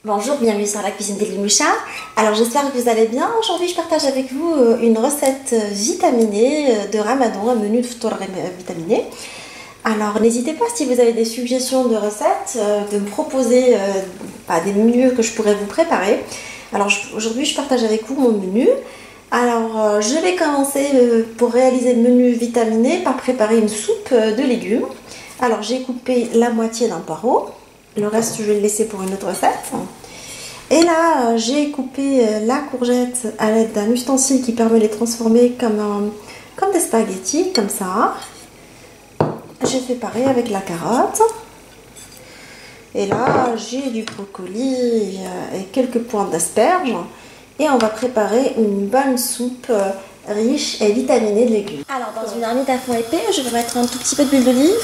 Bonjour, bienvenue sur la cuisine d'Eli Moucha. Alors j'espère que vous allez bien. Aujourd'hui je partage avec vous une recette vitaminée de Ramadan, un menu de ftour vitaminé. Alors n'hésitez pas, si vous avez des suggestions de recettes, de me proposer des menus que je pourrais vous préparer. Alors aujourd'hui je partage avec vous mon menu. Alors je vais commencer pour réaliser le menu vitaminé par préparer une soupe de légumes. Alors j'ai coupé la moitié d'un poireau. Le reste, je vais le laisser pour une autre recette. Et là, j'ai coupé la courgette à l'aide d'un ustensile qui permet de les transformer comme des spaghettis, comme ça. J'ai fait pareil avec la carotte. Et là, j'ai du brocoli et quelques pointes d'asperges. Et on va préparer une bonne soupe riche et vitaminée de légumes. Alors, dans une marmite à fond épais, je vais mettre un tout petit peu d'huile d'olive.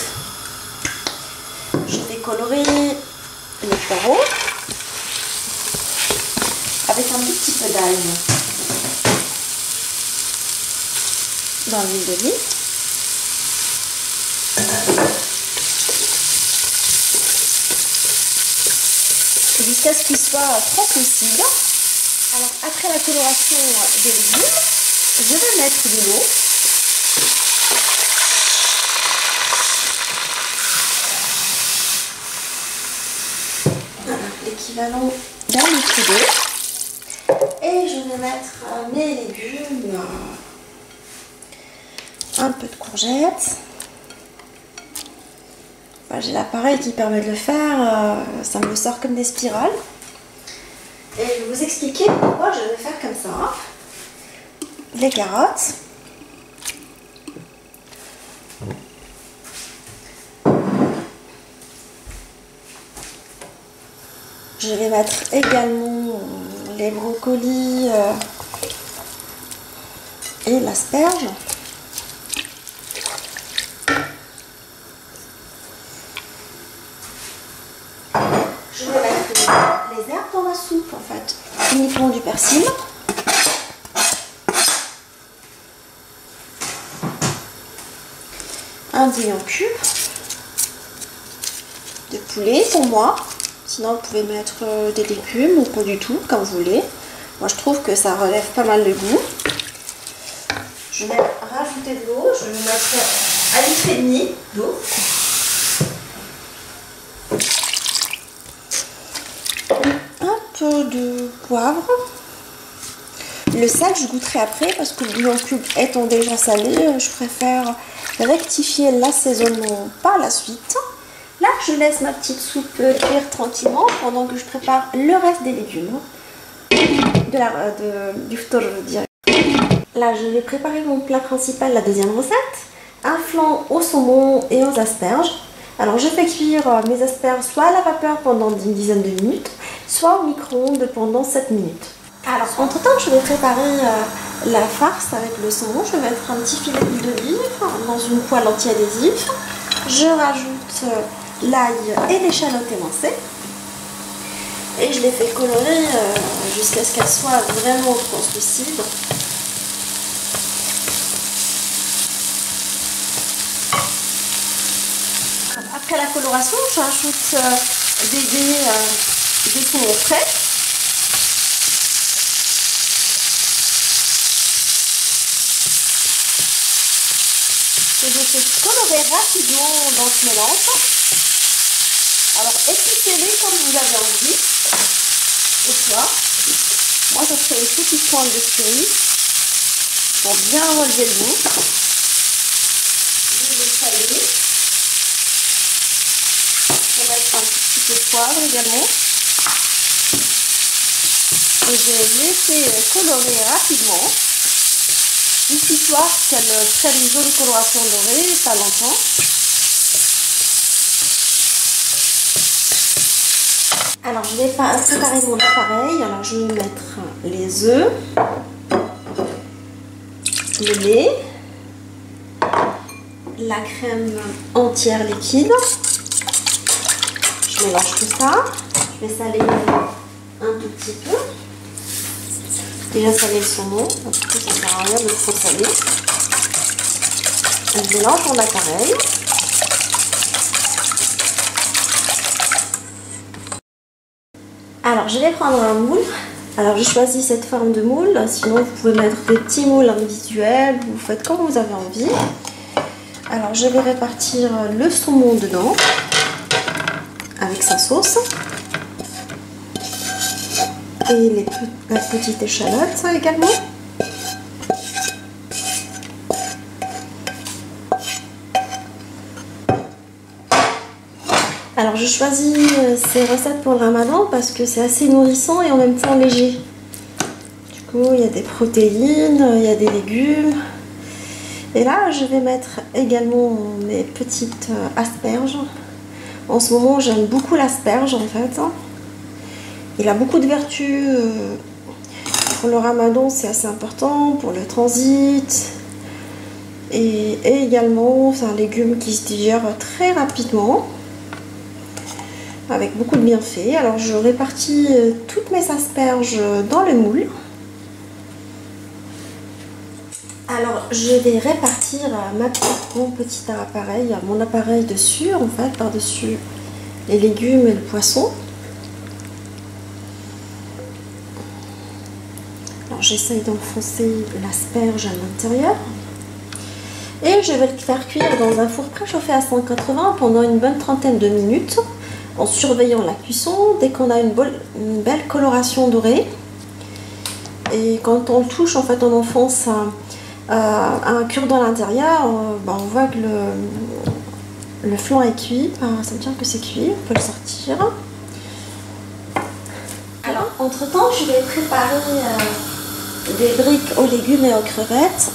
Je vais colorer les poireaux avec un tout petit peu d'ail dans l'huile d'olive. Jusqu'à ce qu'ils soient translucides. Alors après la coloration des légumes, je vais mettre de l'eau. L'équivalent d'un litre d'eau. Et je vais mettre mes légumes, un peu de courgettes. J'ai l'appareil qui permet de le faire, ça me sort comme des spirales. Et je vais vous expliquer pourquoi je vais faire comme ça. Les carottes. Je vais mettre également les brocolis et l'asperge. Je vais mettre les herbes dans la soupe, en fait, uniquement du persil. Un bouillon cube de poulet pour moi. Sinon, vous pouvez mettre des légumes ou pas du tout, comme vous voulez. Moi, je trouve que ça relève pas mal de goût. Je vais rajouter de l'eau. Je vais mettre 1,5 litre d'eau. Un peu de poivre. Le sel, je goûterai après parce que le bouillon cube étant déjà salé, je préfère rectifier l'assaisonnement par la suite. Là, je laisse ma petite soupe cuire tranquillement pendant que je prépare le reste des légumes. Du ftour, je veux dire. Là, je vais préparer mon plat principal, la deuxième recette. Un flan au saumon et aux asperges. Alors, je fais cuire mes asperges soit à la vapeur pendant une dizaine de minutes, soit au micro-ondes pendant 7 minutes. Alors, entre-temps, je vais préparer la farce avec le saumon. Je vais mettre un petit filet d'huile d'olive dans une poêle anti-adhésif. Je rajoute l'ail et l'échalote émincée. Et je les fais colorer jusqu'à ce qu'elles soient vraiment translucides. Après la coloration, j'ajoute des saumons frais. Que je fais colorer rapidement dans ce mélange. Alors épicez-les comme vous avez envie. Au soir. Moi je ferai une petite pointe de curry pour bien relever le goût. Je vais saler. Je vais mettre un petit peu de poivre également. Et je vais laisser colorer rapidement. Juste histoire qu'elle prenne une jolie coloration dorée, pas longtemps. Alors je vais préparer mon appareil. Alors je vais mettre les œufs, le lait, la crème entière liquide. Je mélange tout ça. Je vais saler un tout petit peu. Déjà salé le saumon, parce que ça ne sert à rien de trop saler. Je mélange mon appareil. Alors je vais prendre un moule. Alors j'ai choisi cette forme de moule, sinon vous pouvez mettre des petits moules individuels, vous faites comme vous avez envie. Alors je vais répartir le saumon dedans, avec sa sauce. Et la petite échalote également. Alors je choisis ces recettes pour le ramadan parce que c'est assez nourrissant et en même temps léger. Du coup il y a des protéines, il y a des légumes. Et là je vais mettre également mes petites asperges. En ce moment j'aime beaucoup l'asperge en fait. Il a beaucoup de vertus. Pour le ramadan c'est assez important, pour le transit. Et également c'est un légume qui se digère très rapidement. Avec beaucoup de bienfaits. Alors je répartis toutes mes asperges dans le moule. Alors je vais répartir mon petit appareil, mon appareil dessus en fait, par-dessus les légumes et le poisson. Alors j'essaye d'enfoncer l'asperge à l'intérieur. Et je vais le faire cuire dans un four préchauffé à 180 pendant une bonne trentaine de minutes. En surveillant la cuisson, dès qu'on a une belle coloration dorée. Et quand on le touche, en fait, on enfonce un cure-dent à l'intérieur, on voit que le flanc est cuit. Ça veut dire que c'est cuit, on peut le sortir. Alors, entre-temps, je vais préparer des briques aux légumes et aux crevettes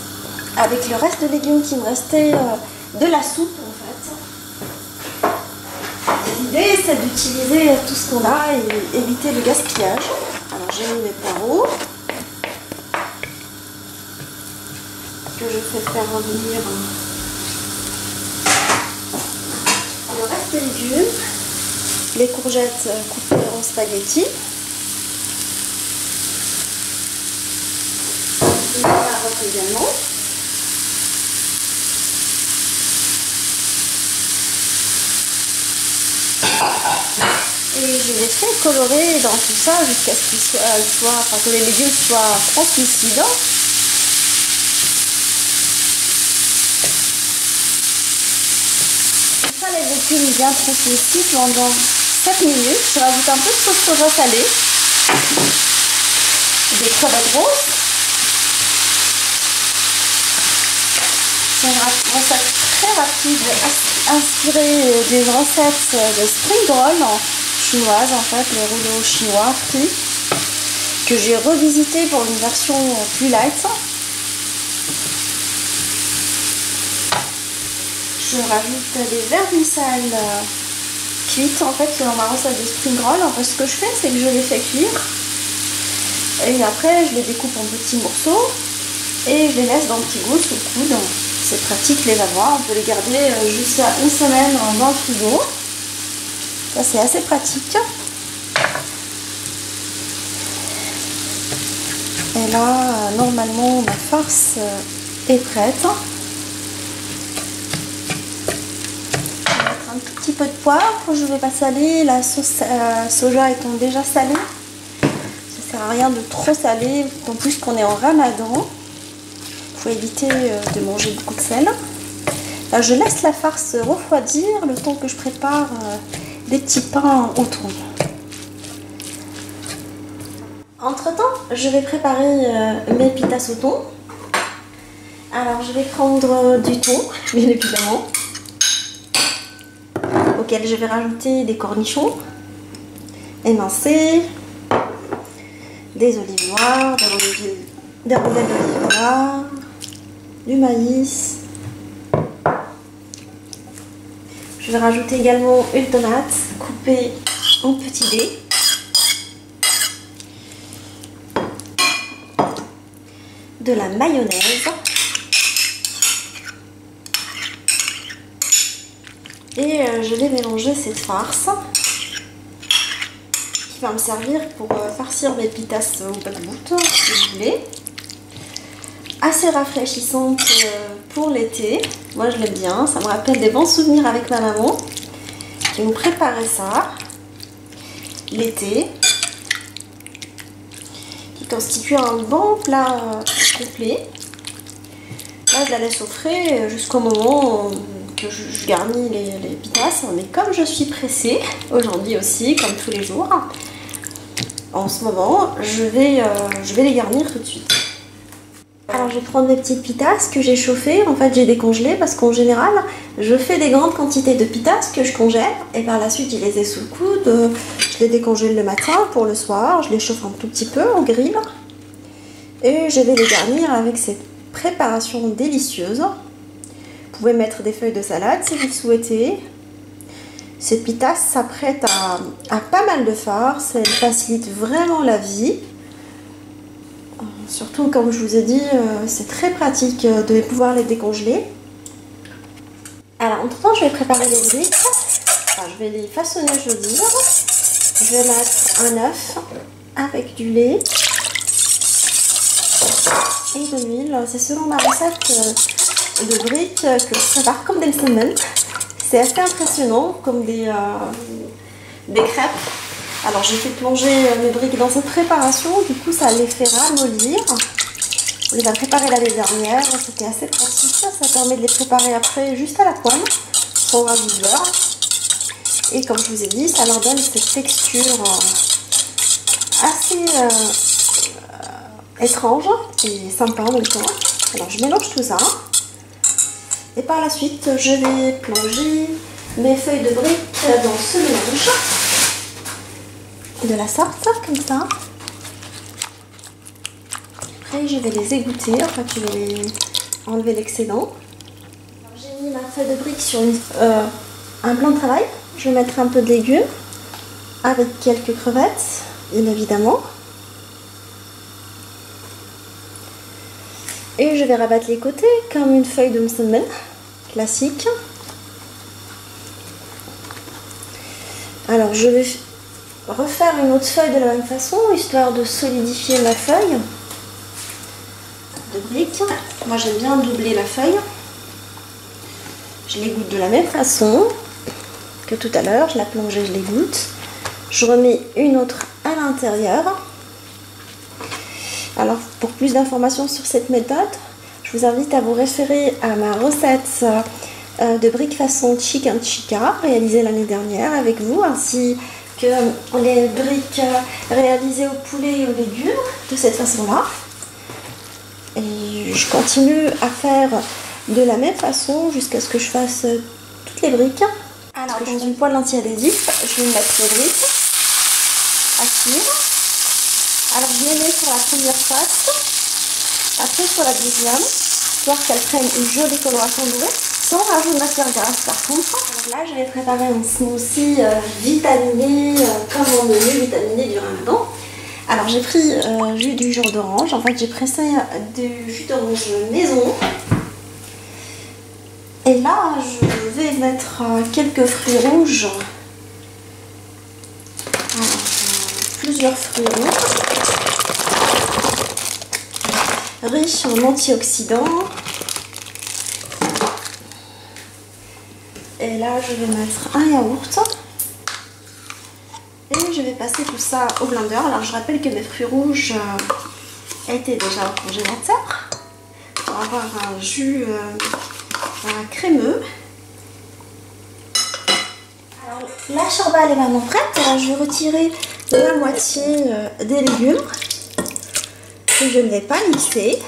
avec le reste de légumes qui me restait de la soupe, en fait. L'idée c'est d'utiliser tout ce qu'on a et éviter le gaspillage. Alors j'ai mis mes poireaux que je fais faire revenir le reste des légumes, les courgettes coupées en spaghettis, les carottes également. Et je les fais colorer dans tout ça jusqu'à ce que les légumes soient translucides. Comme ça, les légumes bien translucides pendant 7 minutes. Je rajoute un peu de sauce soja salée, des crevettes roses. C'est une recette très rapide, inspirée des recettes de spring roll chinoise, en fait, les rouleaux chinois frits, que j'ai revisité pour une version plus light. Je rajoute des vermicelles cuites, en fait, dans ma recette de spring roll. En fait, ce que je fais, c'est que je les fais cuire. Et après, je les découpe en petits morceaux et je les laisse dans le petit goût sous le coude. C'est pratique les avoir, on peut les garder jusqu'à une semaine dans le frigo. Ça c'est assez pratique. Et là, normalement, ma farce est prête. Je vais mettre un petit peu de poivre, je ne vais pas saler, la sauce soja étant déjà salée. Ça sert à rien de trop saler, en plus qu'on est en ramadan. Il faut éviter de manger beaucoup de sel. Là, je laisse la farce refroidir le temps que je prépare des petits pains au thon. Entre temps, je vais préparer mes pitas au thon. Alors, je vais prendre du thon, bien évidemment, auquel je vais rajouter des cornichons émincés, des olives noires, des rondelles d'olive noire, du maïs. Je vais rajouter également une tomate coupée en petits dés. De la mayonnaise. Et je vais mélanger cette farce qui va me servir pour farcir mes pitas au bakbout, si vous voulez. Assez rafraîchissante pour l'été. Moi je l'aime bien, ça me rappelle des bons souvenirs avec ma maman qui nous préparait ça l'été. qui constitue un bon plat complet. Là, je la laisse au frais jusqu'au moment que je garnis les pitas. Mais comme je suis pressée, aujourd'hui aussi, comme tous les jours, en ce moment, je vais les garnir tout de suite. Alors, je vais prendre mes petites pitas que j'ai chauffées. En fait, j'ai décongelé parce qu'en général, je fais des grandes quantités de pitas que je congèle. Et par la suite, je les ai sous le coude. Je les décongèle le matin pour le soir. Je les chauffe un tout petit peu au grill. Et je vais les garnir avec cette préparation délicieuse. Vous pouvez mettre des feuilles de salade si vous le souhaitez. Cette pitas s'apprête à pas mal de farce. Elle facilite vraiment la vie. Surtout, comme je vous ai dit, c'est très pratique de pouvoir les décongeler. Alors, entre temps, je vais préparer les briques. Enfin, je vais les façonner, je veux dire. Je vais mettre un œuf avec du lait et de l'huile. C'est selon ma recette de briques que je prépare comme des semaines. C'est assez impressionnant, comme des crêpes. Alors j'ai fait plonger mes briques dans cette préparation, du coup ça les fait ramollir. On les a préparées l'année dernière, c'était assez pratique, ça permet de les préparer après juste à la poêle, sans rajouter de beurre. Et comme je vous ai dit, ça leur donne cette texture assez étrange et sympa en même temps. Alors je mélange tout ça. Et par la suite, je vais plonger mes feuilles de briques dans ce mélange. De la sorte, comme ça. Après, je vais les égoutter, en fait, je vais enlever l'excédent. J'ai mis ma feuille de brique sur un plan de travail. Je vais mettre un peu de légumes avec quelques crevettes, bien évidemment. Et je vais rabattre les côtés comme une feuille de msemen classique. Alors, je vais refaire une autre feuille de la même façon, histoire de solidifier ma feuille de briques. Moi j'aime bien doubler la feuille. Je l'égoutte de la même façon que tout à l'heure, je la plonge et je l'égoutte. Je remets une autre à l'intérieur. Alors pour plus d'informations sur cette méthode, je vous invite à vous référer à ma recette de briques façon chicken tikka réalisée l'année dernière avec vous, ainsi que les briques réalisées au poulet et aux légumes de cette façon-là. Et je continue à faire de la même façon jusqu'à ce que je fasse toutes les briques. Alors dans une poêle anti-adhésif, je vais mettre les briques à cuire. Alors je les mets sur la première face, après sur la deuxième, histoire qu'elles prennent une jolie coloration dorée, sans rajout de matière grasse par contre. Alors là je vais préparer un smoothie vitaminé, comme mon menu vitaminé du ramadan. Alors j'ai pris jus du jus d'orange, en fait j'ai pressé du jus d'orange maison. Et là je vais mettre quelques fruits rouges. Alors, plusieurs fruits rouges. Riches en antioxydants. Et là, je vais mettre un yaourt. Et je vais passer tout ça au blender. Alors, je rappelle que mes fruits rouges étaient déjà au congélateur pour avoir un jus crémeux. Alors, la shorba elle est maintenant prête. Alors, je vais retirer la moitié des légumes que je ne vais pas mixer.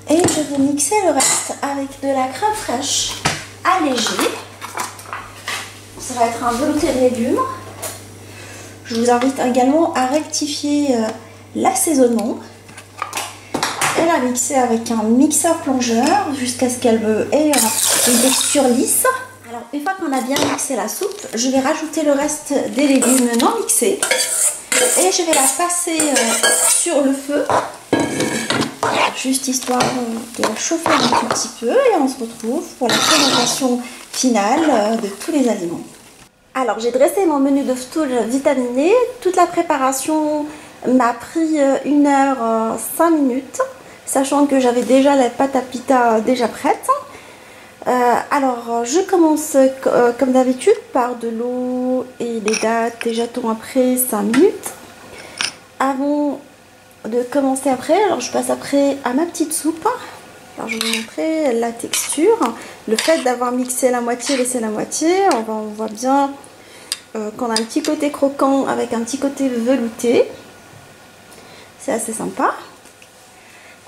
Et je vais mixer le reste avec de la crème fraîche allégée. Ça va être un velouté de légumes. Je vous invite également à rectifier l'assaisonnement et la mixer avec un mixeur plongeur jusqu'à ce qu'elle ait une texture lisse. Alors une fois qu'on a bien mixé la soupe, je vais rajouter le reste des légumes non mixés et je vais la passer sur le feu, juste histoire de la chauffer un tout petit peu, et on se retrouve pour la présentation finale de tous les aliments. Alors j'ai dressé mon menu de ftoul vitaminé. Toute la préparation m'a pris 1 heure 5 minutes, sachant que j'avais déjà la pâte à pita déjà prête. Alors, je commence comme d'habitude par de l'eau et les dattes et j'attends après 5 minutes. Avant de commencer après, alors je passe après à ma petite soupe. Alors je vais vous montrer la texture. Le fait d'avoir mixé la moitié, laissé la moitié, on voit bien qu'on a un petit côté croquant avec un petit côté velouté. C'est assez sympa.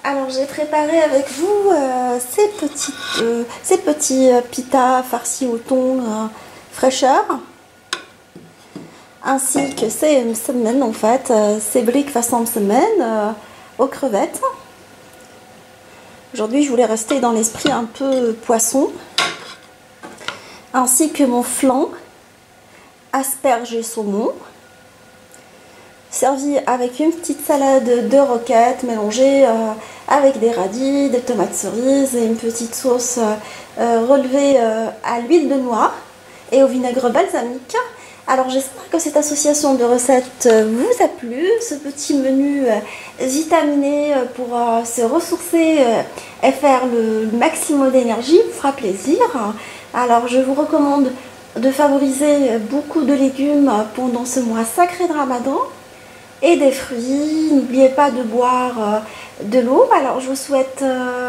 Alors j'ai préparé avec vous ces petits pitas farcis au thon fraîcheur, ainsi que ces msemen en fait, ces briques façon msemen aux crevettes. Aujourd'hui je voulais rester dans l'esprit un peu poisson, ainsi que mon flan asperges et saumon, servi avec une petite salade de roquettes mélangée avec des radis, des tomates cerises et une petite sauce relevée à l'huile de noix et au vinaigre balsamique. Alors j'espère que cette association de recettes vous a plu, ce petit menu vitaminé pour se ressourcer et faire le maximum d'énergie vous fera plaisir. Alors je vous recommande de favoriser beaucoup de légumes pendant ce mois sacré de Ramadan et des fruits. N'oubliez pas de boire de l'eau. Alors je vous souhaite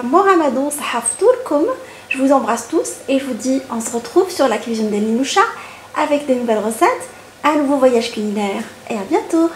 bon Ramadan, sahaftourkoum. Je vous embrasse tous et je vous dis on se retrouve sur la cuisine des Minoucha avec des nouvelles recettes, un nouveau voyage culinaire et à bientôt.